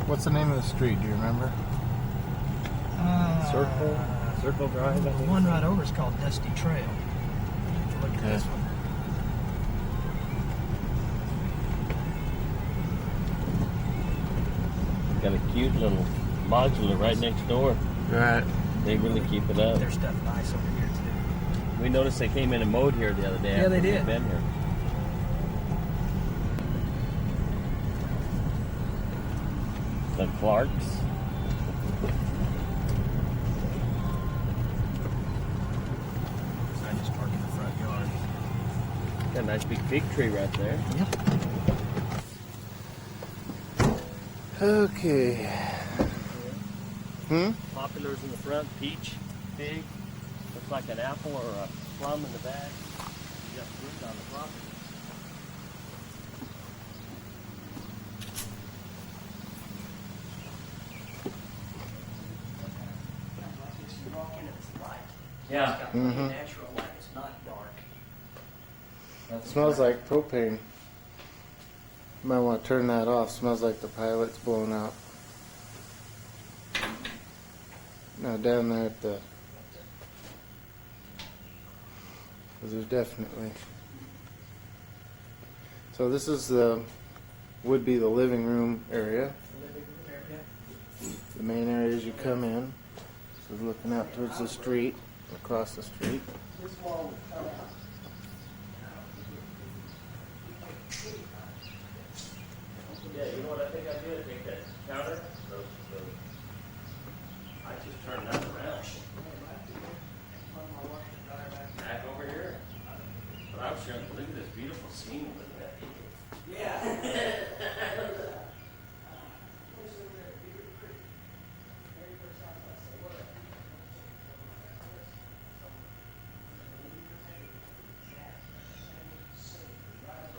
What's the name of the street? Do you remember? Circle Drive? The one right over is called Dusty Trail. Look at this one. Got a cute little modular right next door. Right. They really keep it up. There's stuff nice over here too. We noticed they came in and mowed here the other day. Yeah, they after did. we'd been here. The Clarks. So I just park in the front yard. Got a nice big fig tree right there. Yep. Okay. Populars in the front, peach, fig. Looks like an apple or a plum in the back. You got fruit on the property. You walk in and it's light. Yeah. It's got plenty of natural light. It's not dark. It smells like propane. You might want to turn that off. Smells like the pilot's blown out. No, down there at the... Because there's definitely... So this is the... would be the living room area. The living room area. The main area as you come in. So looking out towards the street, across the street. This wall would come out. Yeah, you know what I think I did? I think that counter, I just turned that around. Back over here. But I was trying to look at this beautiful scene with that. Yeah.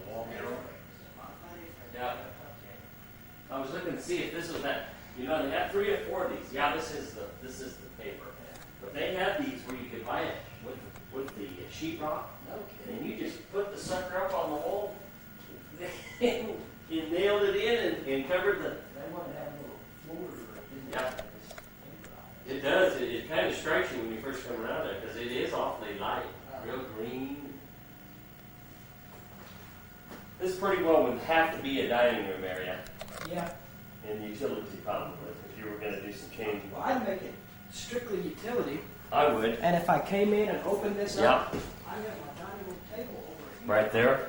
The wall mural. Yeah. I was looking to see if this was that. You know, they have 3 or 4 of these. Yeah, this is the paper. But they have these where you could buy it with the sheetrock. And you just put the sucker up on the wall. You nailed it in and covered the. They want to have a little floor. Yeah. It does. It kind of strikes you when you first come around there because it is awfully light, real green. This pretty well would have to be a dining room area Yeah. and utility probably if you were going to do some changing. Well, I'd make it strictly utility. I would. And if I came in and opened this Yeah. up, I have my dining room table over here. Right there.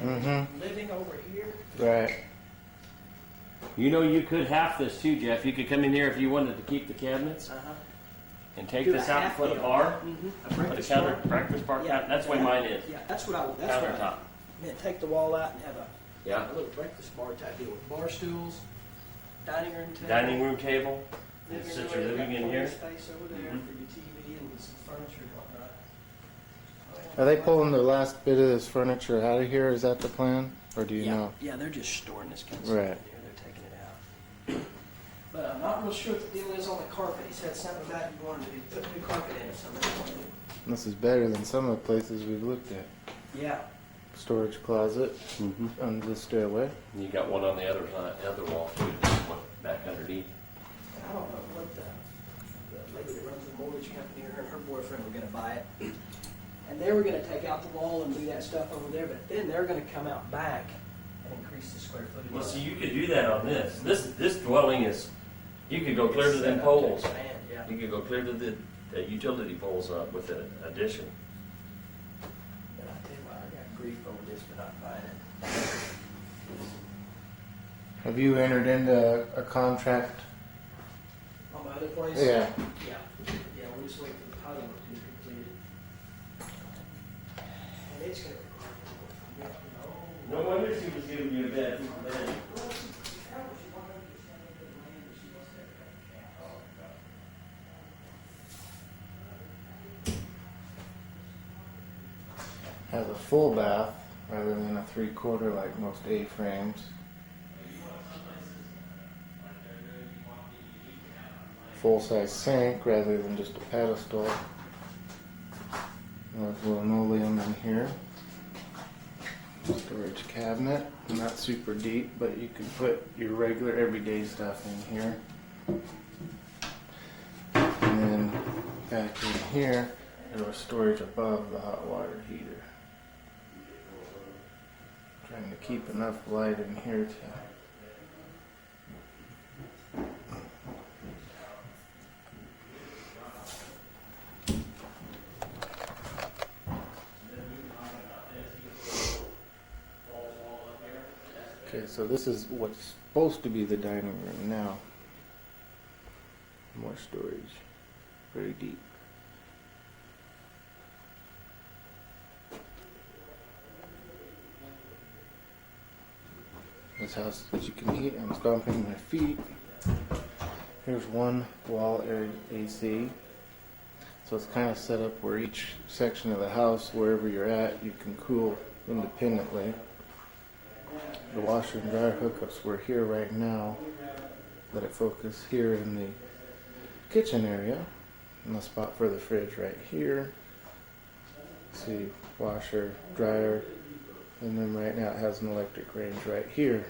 And living over here. Right. You know, you could half this too, Jeff. You could come in here if you wanted to keep the cabinets and take Do this a out half for the deal. bar. A Put a breakfast counter, bar. breakfast bar. Yeah. That's the way mine is. Yeah, that's what I. That's what Countertop. Then take the wall out and have Yeah. a little breakfast bar type deal with bar stools, dining room table. Dining room table. Living Sit room your area, living in got here. plenty of space over there Mhm. for your TV and some furniture and whatnot. Are they pulling the last bit of this furniture out of here? Is that the plan? Or do you Yeah, know? yeah, they're just storing this kind of stuff Right. in here. They're taking it out. But I'm not real sure what the deal is on the carpet. He said something about you wanted to put new carpet in or something. This is better than some of the places we've looked at. Yeah. Storage closet Mm-hmm. under the stairway. You got one on the other side, the other wall too. Just one back underneath. And I don't know what the lady that runs the mortgage company, her and her boyfriend were going to buy it. And they were going to take out the wall and do that stuff over there, but then they're going to come out back and increase the square footage. Well, see, you could do that on this. This dwelling is. You could go clear to Set them up to poles. expand, yeah. You could go clear to the utility poles with an addition. But I tell you what, I got grief over this for not buying it. Have you entered into a contract? On my other place? Yeah. Yeah, yeah, we're just waiting for the pilot work to be completed. And it's gonna require, No wonder she was giving you a bed. Has a full bath rather than a 3/4 like most A-frames. Full-size sink rather than just a pedestal. There's linoleum in here. storage cabinet. Not super deep, but you can put your regular everyday stuff in here. And then back in here, there was storage above the hot water heater. Trying to keep enough light in here to Okay, so this is what's supposed to be the dining room now. More storage. Very deep. This house, as you can hear, I'm stomping my feet. Here's one wall area AC. So it's kind of set up where each section of the house, wherever you're at, you can cool independently. The washer and dryer hookups were here right now. Let it focus here in the kitchen area. And the spot for the fridge right here. See, washer, dryer, and then right now it has an electric range right here.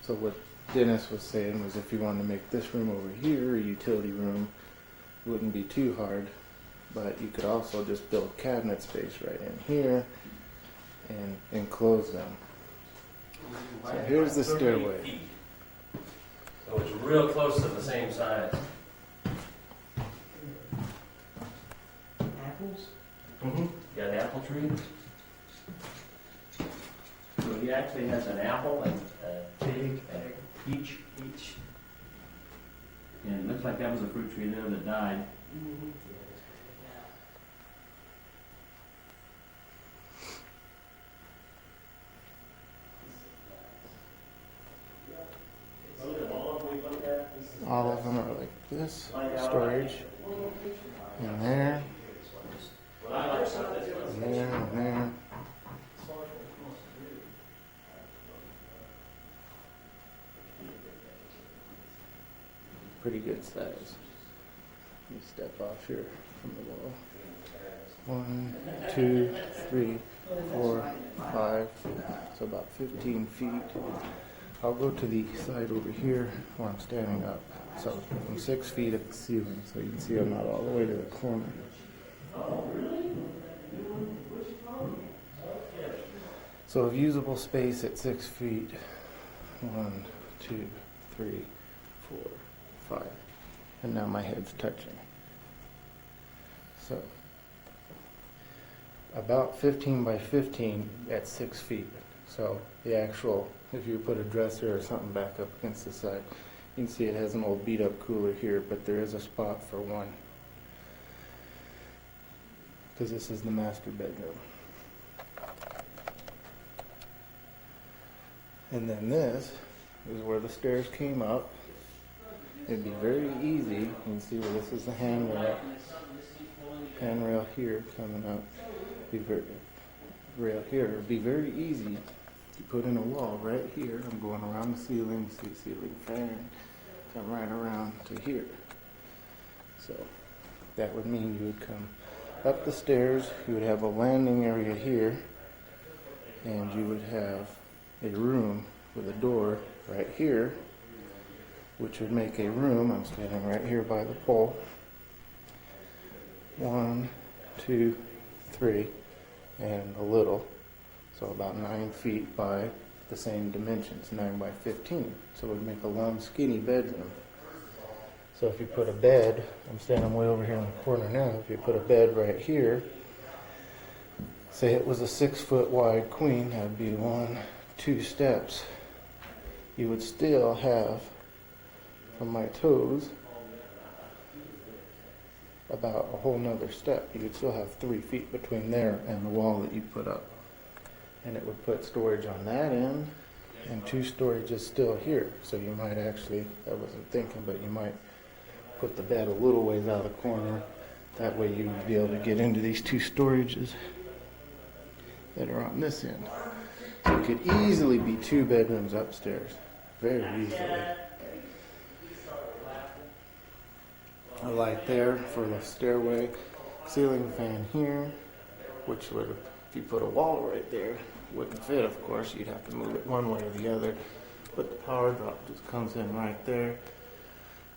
So what Dennis was saying was if you wanted to make this room over here a utility room, it wouldn't be too hard. But you could also just build cabinet space right in here and enclose them. So here's the stairway. So it's real close to the same size. Apples? Mm-hmm. Got an apple tree? So he actually has an apple and a fig and a peach. And it looks like that was a fruit tree there that died. Mm-hmm. All of them are like this. Storage. And there. And there and there. Pretty good size. Let me step off here from the wall. 1, 2, 3, 4, 5. So about 15 feet. I'll go to the side over here where I'm standing up. So I'm 6 feet at the ceiling, so you can see I'm not all the way to the corner. So of usable space at 6 feet. 1, 2, 3, 4, 5. And now my head's touching. So about 15 by 15 at 6 feet. So the actual, if you put a dresser or something back up against the side, you can see it has an old beat up cooler here, but there is a spot for one. Because this is the master bedroom. And then this is where the stairs came up. It'd be very easy. You can see where this is the handrail. Handrail here coming up. Rail here. It'd be very easy to put in a wall right here. I'm going around the ceiling. See ceiling fan. Come right around to here. So that would mean you would come up the stairs. You would have a landing area here, and you would have a room with a door right here, which would make a room. I'm standing right here by the pole. 1, 2, 3, and a little. So about 9 feet by the same dimensions, 9 by 15. So it would make a long, skinny bedroom. So if you put a bed, I'm standing way over here in the corner now, if you put a bed right here, say it was a 6 foot wide queen, that would be 1, 2 steps. You would still have, from my toes, about a whole nother step. You would still have 3 feet between there and the wall that you put up. And it would put storage on that end, and 2 storages still here. So you might actually, I wasn't thinking, but you might put the bed a little ways out of the corner. That way you would be able to get into these 2 storages that are on this end. So it could easily be 2 bedrooms upstairs. Very easily. A light there for the stairway. Ceiling fan here, which would, if you put a wall right there, wouldn't fit, of course. You'd have to move it one way or the other. But the power drop just comes in right there.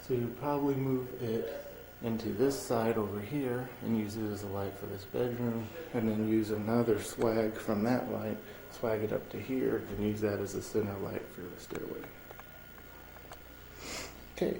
So you probably move it into this side over here and use it as a light for this bedroom, and then use another swag from that light, swag it up to here, and use that as a center light for the stairway. Okay.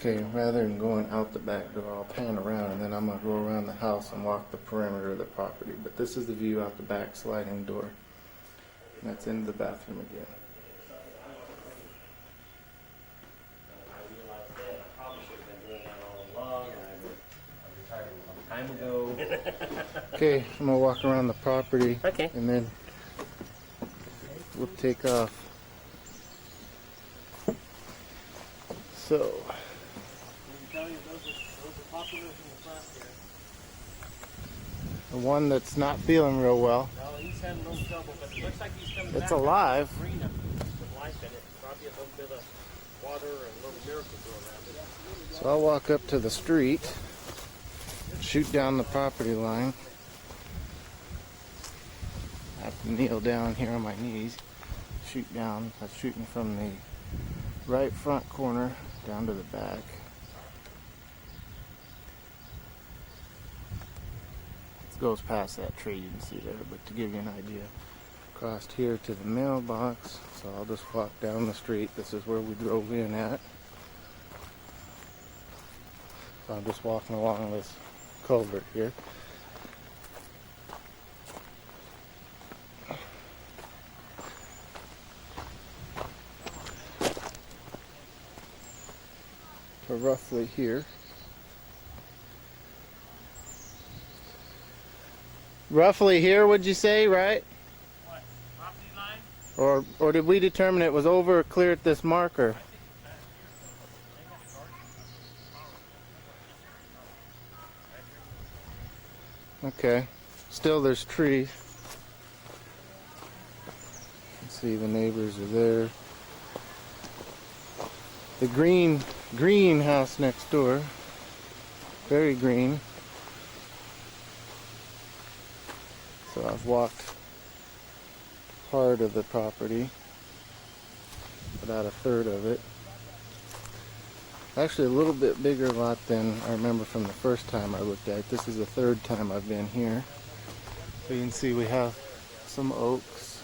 Okay, rather than going out the back door, I'll pan around and then I'm going to go around the house and walk the perimeter of the property. But this is the view out the back sliding door. And that's into the bathroom again. I realized that I probably should have been doing that all along, and I retired a long time ago. Okay, I'm going to walk around the property. Okay. And then we'll take off. So, the one that's not feeling real well. No, he's having a little trouble, but it looks like he's coming back. It's alive. Green with life in it. Probably a little bit of water and a little miracle around it. So I'll walk up to the street, shoot down the property line. I have to kneel down here on my knees, shoot down. I'm shooting from the right front corner down to the back. It goes past that tree you can see there, but to give you an idea, crossed here to the mailbox. So I'll just walk down the street. This is where we drove in at. So I'm just walking along this culvert here. So roughly here. Roughly here, would you say, right? What? Property line? Or did we determine it was over or clear at this marker? Okay. Still there's trees. Let's see, the neighbors are there. The green house next door. Very green. So I've walked part of the property, about a third of it. Actually a little bit bigger lot than I remember from the first time I looked at it. This is the third time I've been here. So you can see we have some oaks.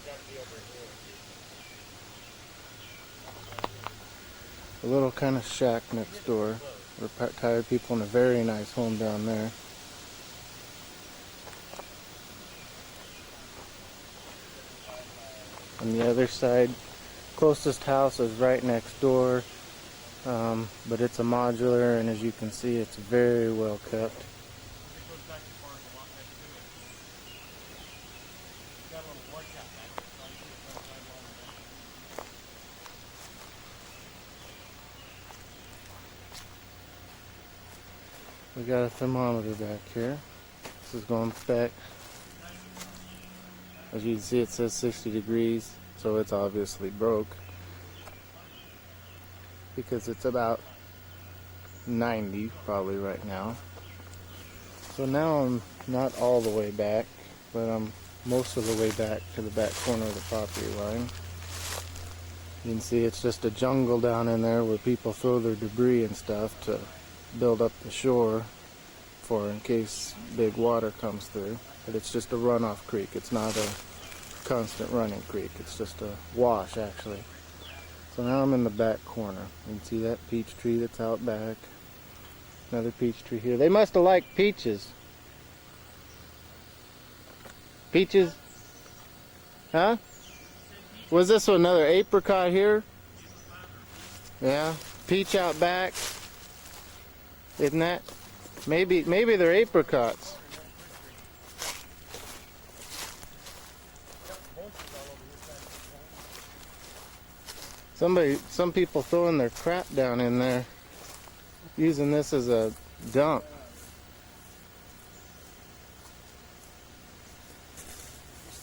A little kind of shack next door. Retired people in a very nice home down there. On the other side, closest house is right next door, but it's a modular, and as you can see, it's very well kept. We got a thermometer back here. This is going back. As you can see, it says 60 degrees, so it's obviously broke because it's about 90 probably right now. So now I'm not all the way back, but I'm most of the way back to the back corner of the property line. You can see it's just a jungle down in there where people throw their debris and stuff to build up the shore for in case big water comes through. But it's just a runoff creek. It's not a constant running creek. It's just a wash, actually. So now I'm in the back corner. You can see that peach tree that's out back. Another peach tree here. They must have liked peaches. Peaches? Huh? Was this another apricot here? Yeah. Peach out back. Isn't that? Maybe they're apricots. Some people throwing their crap down in there, using this as a dump.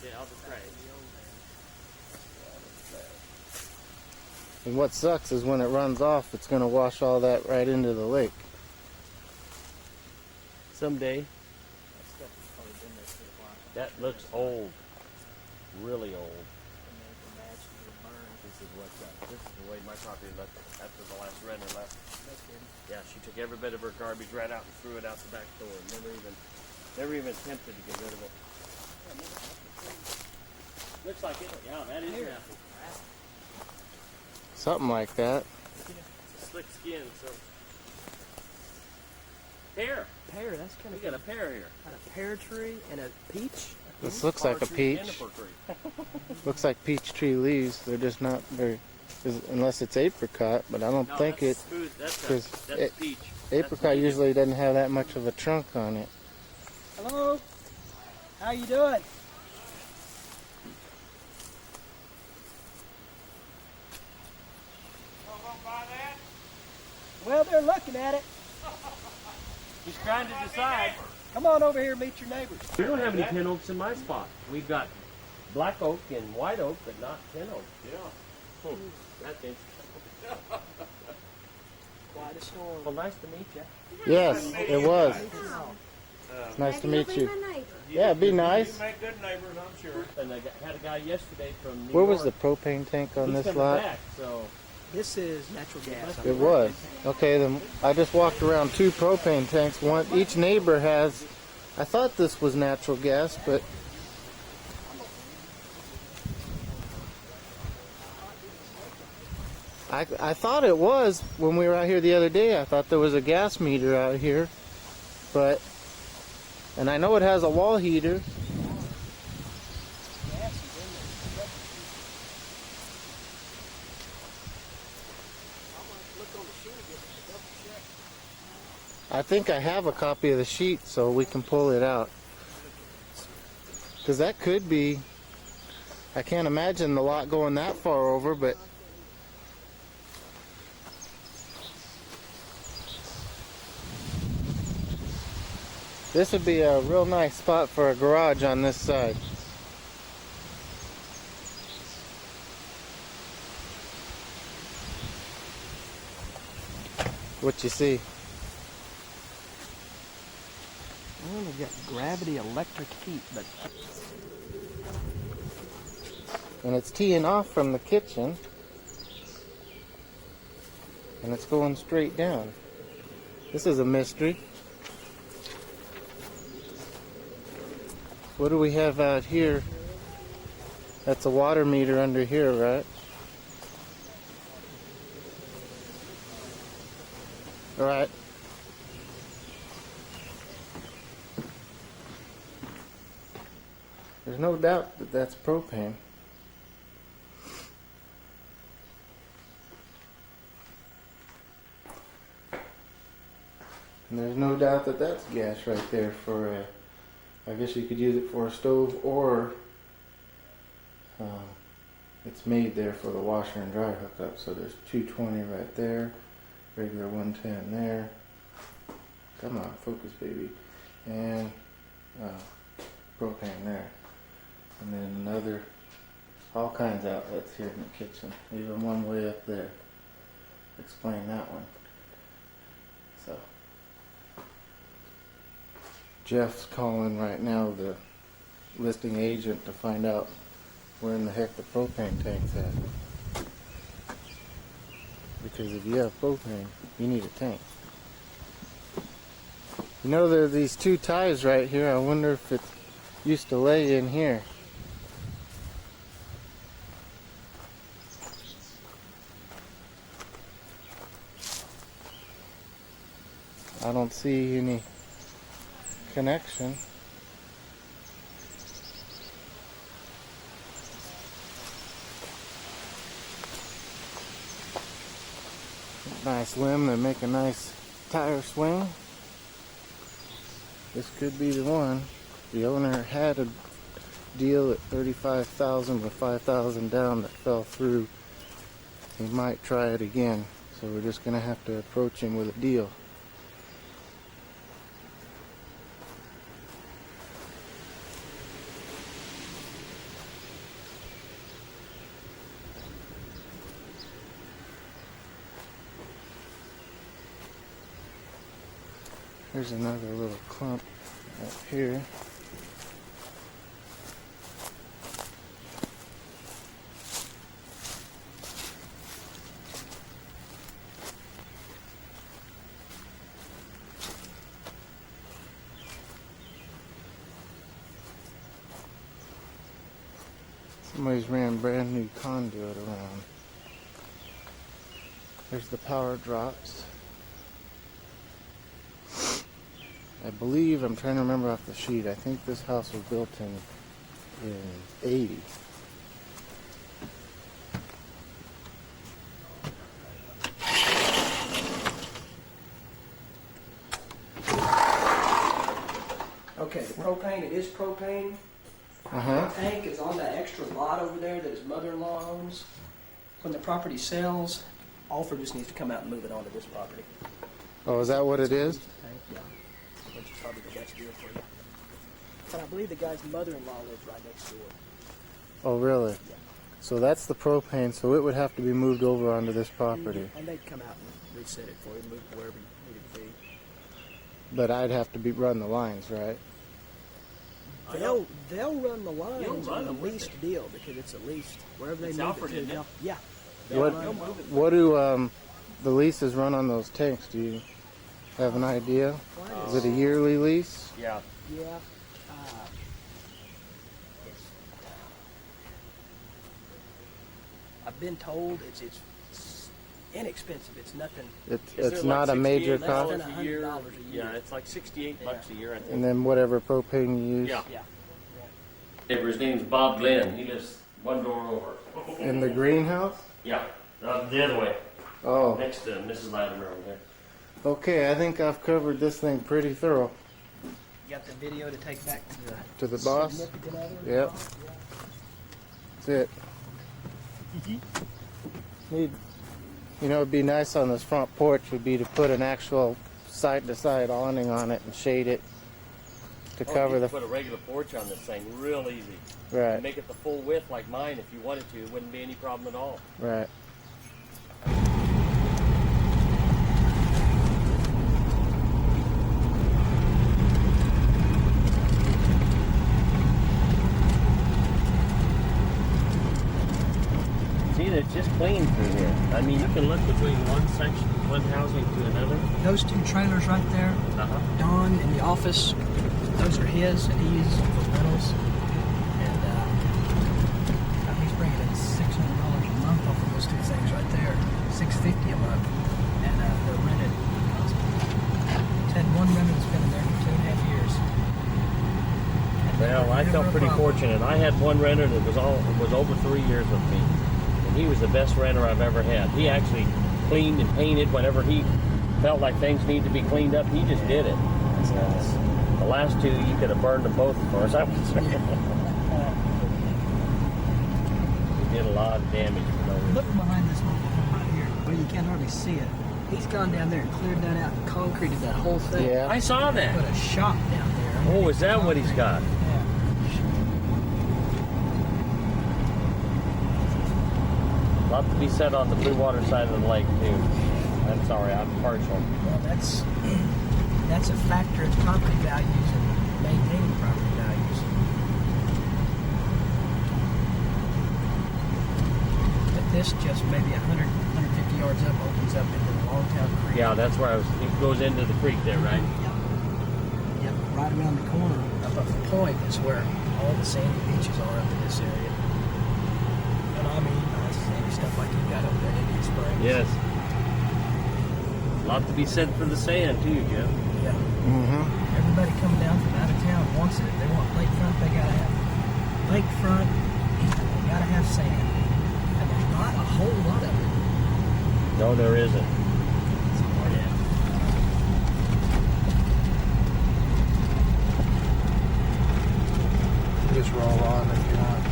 Yeah, all the trash. And what sucks is when it runs off, it's going to wash all that right into the lake. Someday. That stuff has probably been there for a while. That looks old. Really old. And they can match the burn. This is the way my property looked after the last renter left. No kidding. Yeah, she took every bit of her garbage right out and threw it out the back door. Never even attempted to get rid of it. Looks like it. Yeah, that is an apple. Something like that. It's a slick skin, so. Pear. Pear, that's kind We of got a pear here. got a pear tree and a peach. This looks like a Tree and peach. fir tree. Looks like peach tree leaves. They're just not very, unless it's apricot, but I don't No, think that's it. smooth. That's 'cause that's peach. Apricot usually doesn't have that much of a trunk on it. Hello. How you doing? Well, they're looking at it. He's trying to decide. Come on over here and meet your neighbors. We don't have any pin oaks in my spot. We've got black oak and white oak, but not pin oak. Yeah. That's interesting. Quite a storm. Well, nice to meet you. Yes, it was. Nice to meet you. Yeah, it'd be nice. You make good neighbors, I'm sure. And I had a guy yesterday from New Where York. was the propane tank on He's this coming lot? back, so This is natural gas. It was. Okay, then I just walked around 2 propane tanks. One, each neighbor has, I thought this was natural gas, but I thought it was when we were out here the other day. I thought there was a gas meter out here, but, and I know it has a wall heater. I think I have a copy of the sheet so we can pull it out. Because that could be, I can't imagine the lot going that far over, but this would be a real nice spot for a garage on this side. What you see? Well, we've got gravity electric heat, but And it's teeing off from the kitchen. And it's going straight down. This is a mystery. What do we have out here? That's a water meter under here, right? All right. There's no doubt that that's propane. And there's no doubt that that's gas right there for a, I guess you could use it for a stove, or it's made there for the washer and dryer hookup. So there's 220 right there, regular 110 there. Come on, focus, baby. And propane there. And then another, all kinds of outlets here in the kitchen. Even one way up there. Explain that one. So, Jeff's calling right now, the listing agent, to find out where in the heck the propane tank's at. Because if you have propane, you need a tank. You know, there are these 2 ties right here. I wonder if it used to lay in here. I don't see any connection. Nice limb that make a nice tire swing. This could be the one. The owner had a deal at $35,000 with $5,000 down that fell through. He might try it again, so we're just gonna have to approach him with a deal. There's another little clump up here. Somebody's ran brand new conduit around. There's the power drops. I believe, I'm trying to remember off the sheet, I think this house was built in 80. Okay, the propane, it is propane. Uh-huh. The tank is on that extra lot over there that his mother-in-law owns. When the property sells, Alfred just needs to come out and move it onto this property. Oh, is that what it is? Yeah, which is probably the best deal for you. But I believe the guy's mother-in-law lives right next door. Oh, really? Yeah. So that's the propane, so it would have to be moved over onto this property. And they'd come out and reset it for you, move it wherever you needed to be. But I'd have to run the lines, right? They'll run the lines You'll run on a them with leased it. deal because it's a leased wherever they It's move Alfred, it to. isn't it? Yeah. What do the leases run on those tanks? Do you have an idea? Is it a yearly lease? Yeah. Yeah. I've been told it's inexpensive. It's nothing. It's not a major less cost. than $100 a year. $100 a year. Yeah, it's like $68 a year, I think. And then whatever propane you use. Yeah. Yeah. His name's Bob Glenn. He lives one door over. In the greenhouse? Yeah, the other way, Oh, next to Mrs. Latimer over there. okay. I think I've covered this thing pretty thorough. You got the video to take back To to the the boss? significant other? Yep. That's it. Need, it'd be nice on this front porch would be to put an actual side-to-side awning on it and shade it to cover you the. could put a regular porch on this thing, real easy. Right, Make it the full width like mine if you wanted to. It wouldn't be any problem at all. right. See, it's just clean through here. I mean, you can look between one section, one housing to another. Those two trailers right there, Don in the office, those are his, and he uses them for rentals. And he's bringing in $600 a month off of those two things right there, $650 a month, and they're rented. He's had one renter that's been in there for 2.5 years. And Well, I never felt a pretty problem. fortunate. I had one renter that was over 3 years with me, and he was the best renter I've ever had. He actually cleaned and painted whenever he felt like things needed to be cleaned up. He just did it. The last two, you could have burned them both, as far as I'm concerned. He did a lot of damage. Look behind this mobile home right here. Well, you can't hardly see it. He's gone down there and cleared that out and concreted that whole thing. Yeah. I saw Put that. a shop down there. Oh, is that what he's got? Yeah. A lot to be said on the blue water side of the lake, too. I'm sorry, I'm partial. Well, that's a factor in property values and maintaining property values. But this just maybe 100, 150 yards up opens up into the Longtown Creek. Yeah, that's where it goes into the creek there, right? Yep, right around the corner up at the point is where all the sandy beaches are up in this area. And I mean, nice sandy stuff like you got up there in Indian Springs. Yes. A lot to be said for the sand, too, Jim. Yeah. Mm-hmm. Everybody coming down from out of town wants it. If they want lakefront, they gotta have lakefront. They gotta have sand. And there's not a whole lot of it. No, there isn't. Just roll on if you want.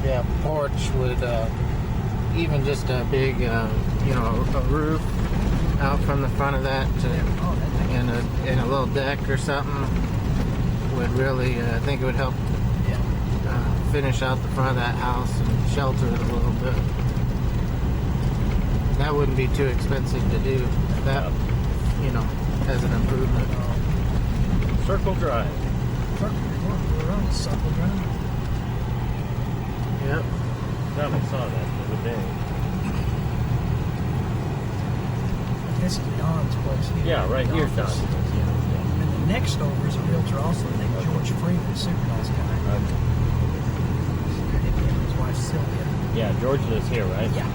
Yeah, porch would, even just a big, a roof out from the front of that Oh, that thing. and a little deck or something would really, I think it would help finish out the front of that house and shelter it a little bit. That wouldn't be too expensive to do. That, you know, as an improvement. Circle Drive. We're on the Circle Drive. Yep. Thought I saw that the other day. This is Don's place here. Yeah, right here, Don. Office. And the next over is a realtor also named George Freeman, super nice guy. And his wife Sylvia. Yeah, George lives here, right? Yeah.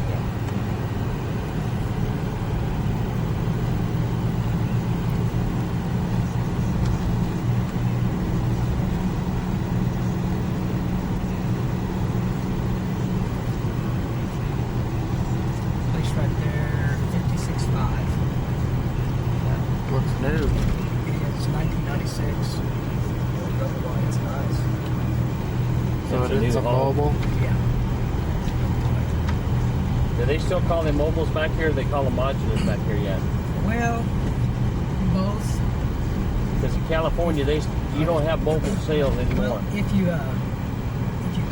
Place right there, 56.5. Looks new. It's 1996. It's nice. So It's a it's new a home. mobile. Yeah. Do they still call them mobiles back here? Or they call them modulars back here yet? Well, both. Because in California, you don't have mobile sales anymore. Well, if you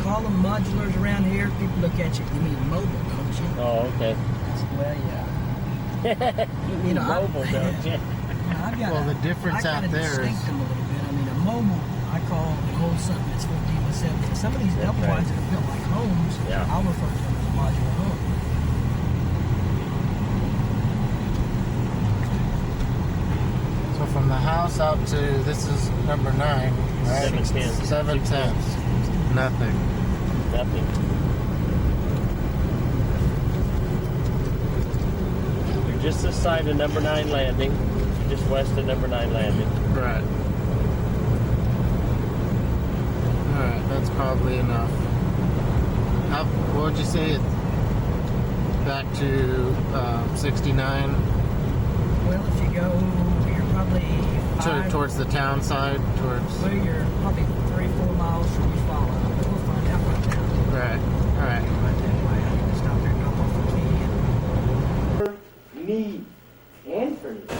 call them modulars around here, people look at you. You mean mobile, don't you? Oh, okay. Well, yeah. You mean mobile, don't you? I've got Well, the difference I out kinda there is- distinct them a little bit. I mean, a mobile, I call an old something that's 14 by 17. Some of these double right. wides that are built like homes, Yeah. I'll refer to them as a modular home. So from the house out to, this is number 9, right? 710. 710. Nothing. Nothing. You're just this side of number 9 landing. You're just west of number 9 landing. Right. Alright, that's probably enough. How, what would you say? It's back to 69? Well, if you go, you're probably Towards the town side? Towards. well, you're probably 3-4 miles from your follow. We'll find out right now. Right. Alright. Right that way. I need to stop there and drop off the key. Need and for need.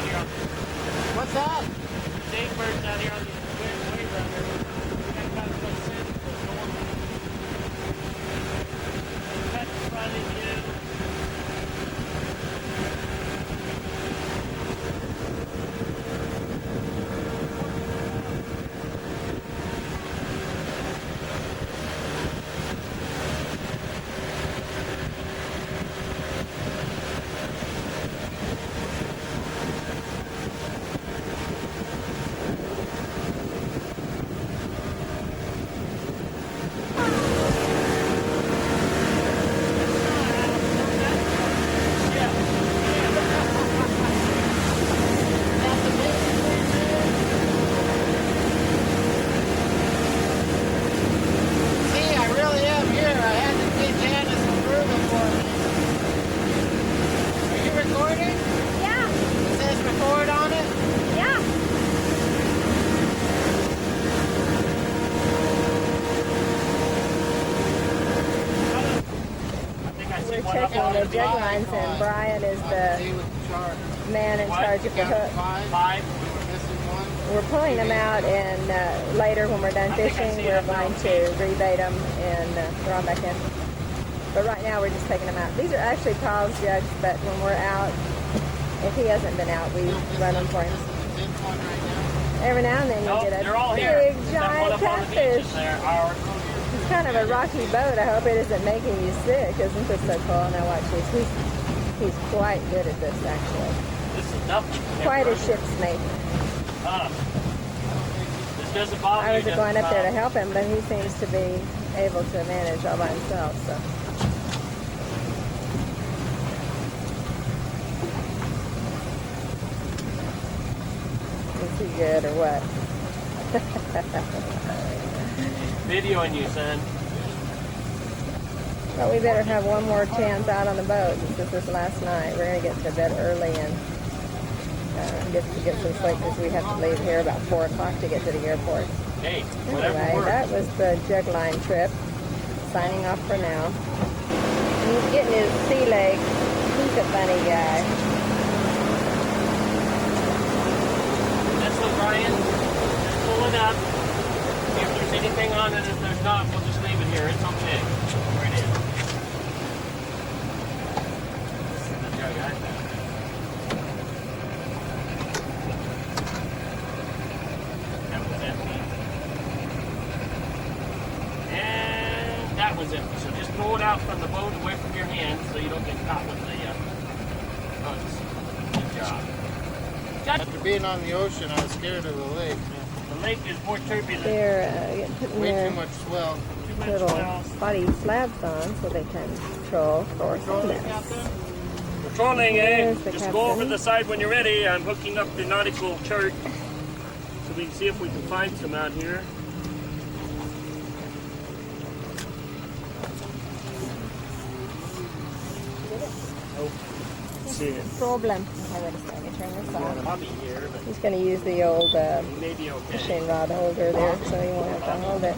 What's that? Birds out here on the way runner. We got kind of close in the north. Cut in front of you. See, I really am here. I had to get Janice to prove it for me. Are you recording? Yeah, It says record on it? yeah. I think I see We're one up checking on the the jug bottom. lines, and Brian is the man in What? charge of the hook. 5. Missing one. We're pulling them out, and later when we're done I think I fishing, see we're it up going there. to rebait them and throw them back in. But right now, we're just taking them out. These are actually Paul's jugs, but when we're out, if he hasn't been out, we run them for him. Every now and then No, you get they're all a here. big, That one giant up on the catfish. beaches there are. It's kind of a rocky boat. I hope it isn't making you sick. Isn't it so cool? Now watch this. He's quite good at this, actually. This is nothing. Quite a ship's mate. This doesn't bother I you. was going up there to help him, but he seems to be able to manage all by himself. So. Is he good or what? Videoing you, son. Well, we better have one more chance out on the boat since this last night. We're going to get to bed early and get some sleep because we have to leave here about 4 o'clock to get to the airport. Hey, whatever Anyway, works. that was the jug line trip. Signing off for now. He's getting his sea legs. He's a funny guy. it up. See if there's anything on it. If there's not, we'll just leave it here. It's okay. Where it is. This is the jug I found. That was empty. And that was empty. So just throw it out from the boat away from your hands so you don't get caught with the bugs. Good job. After being on the ocean, I was scared of the lake. The lake is more turbulent. They're putting Way their too much swell. Too much little swell. body slabs on so they can control for sunbaths. Patrolling, There's the Just go over captain. the side when you're ready. I'm hooking up the nautical chart so we can see if we can find some out here. Nope. See it. Problem. Okay, wait a second. Let me turn this Got a off. puppy here, but He's going to use the old he may be okay. fishing rod holder there so he won't have to hold it.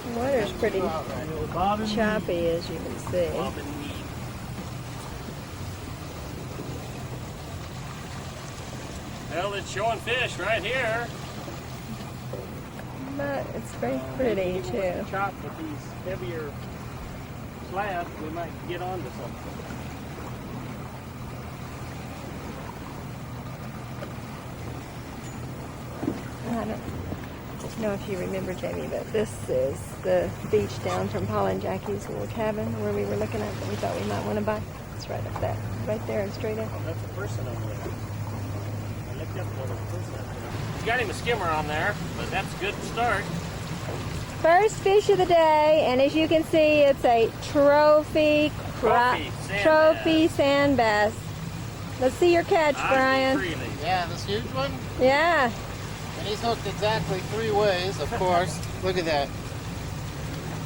The water's pretty choppy, as you can see. Bob and weed. Well, it's showing fish right here. But it's very pretty, too. Chop with these heavier slabs, we might get onto something. I don't know if you remember, Jamie, but this is the beach down from Paul and Jackie's little cabin where we were looking at that we thought we might want to buy. It's right up there, right there and straight in. Oh, that's a person over there. I looked up for the person up there. He's got him a skimmer on there, but that's a good start. First fish of the day, and as you can see, it's a trophy Trophy sand bass. Let's see your catch, Brian. Yeah, this huge one. Yeah. And he's hooked exactly 3 ways, of course. Look at that.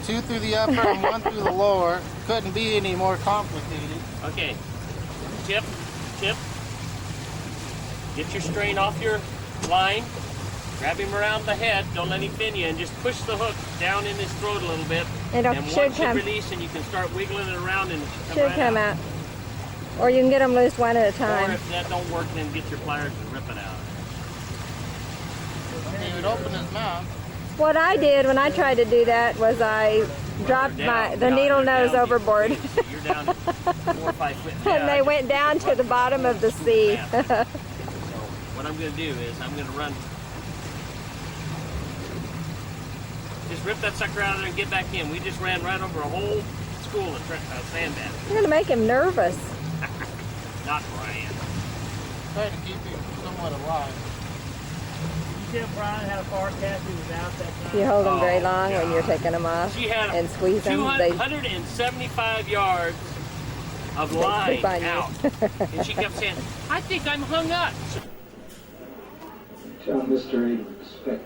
2 through the upper and 1 through the lower. Couldn't be any more complicated. Okay. Tip. Get your strain off your line. Grab him around the head. Don't let him fin you, and just push the hook down in his throat a little bit. It and should one should come. release, and you can start wiggling it around, and it should Should right come out. Or you can get them loose one at a Or time. if that don't work, then get your pliers and rip it out. He would open his mouth. What I did when I tried to do that was I dropped the needle nose overboard. You're down 4 or 5 foot. And they went down to the bottom of the sea. So what I'm going to do is I'm going to run. Just rip that sucker out of there and get back in. We just ran right over a whole school of sand bass. You're going to make him nervous. Not Brian. Trying to keep him somewhat alive. You tell Brian how far Kathy was out that time? You hold them very long when you're God. taking them off She had and squeeze them. They 275 yards of They line sleep on you. out. And she kept saying, I think I'm hung up. John, Mr. Abrams, expect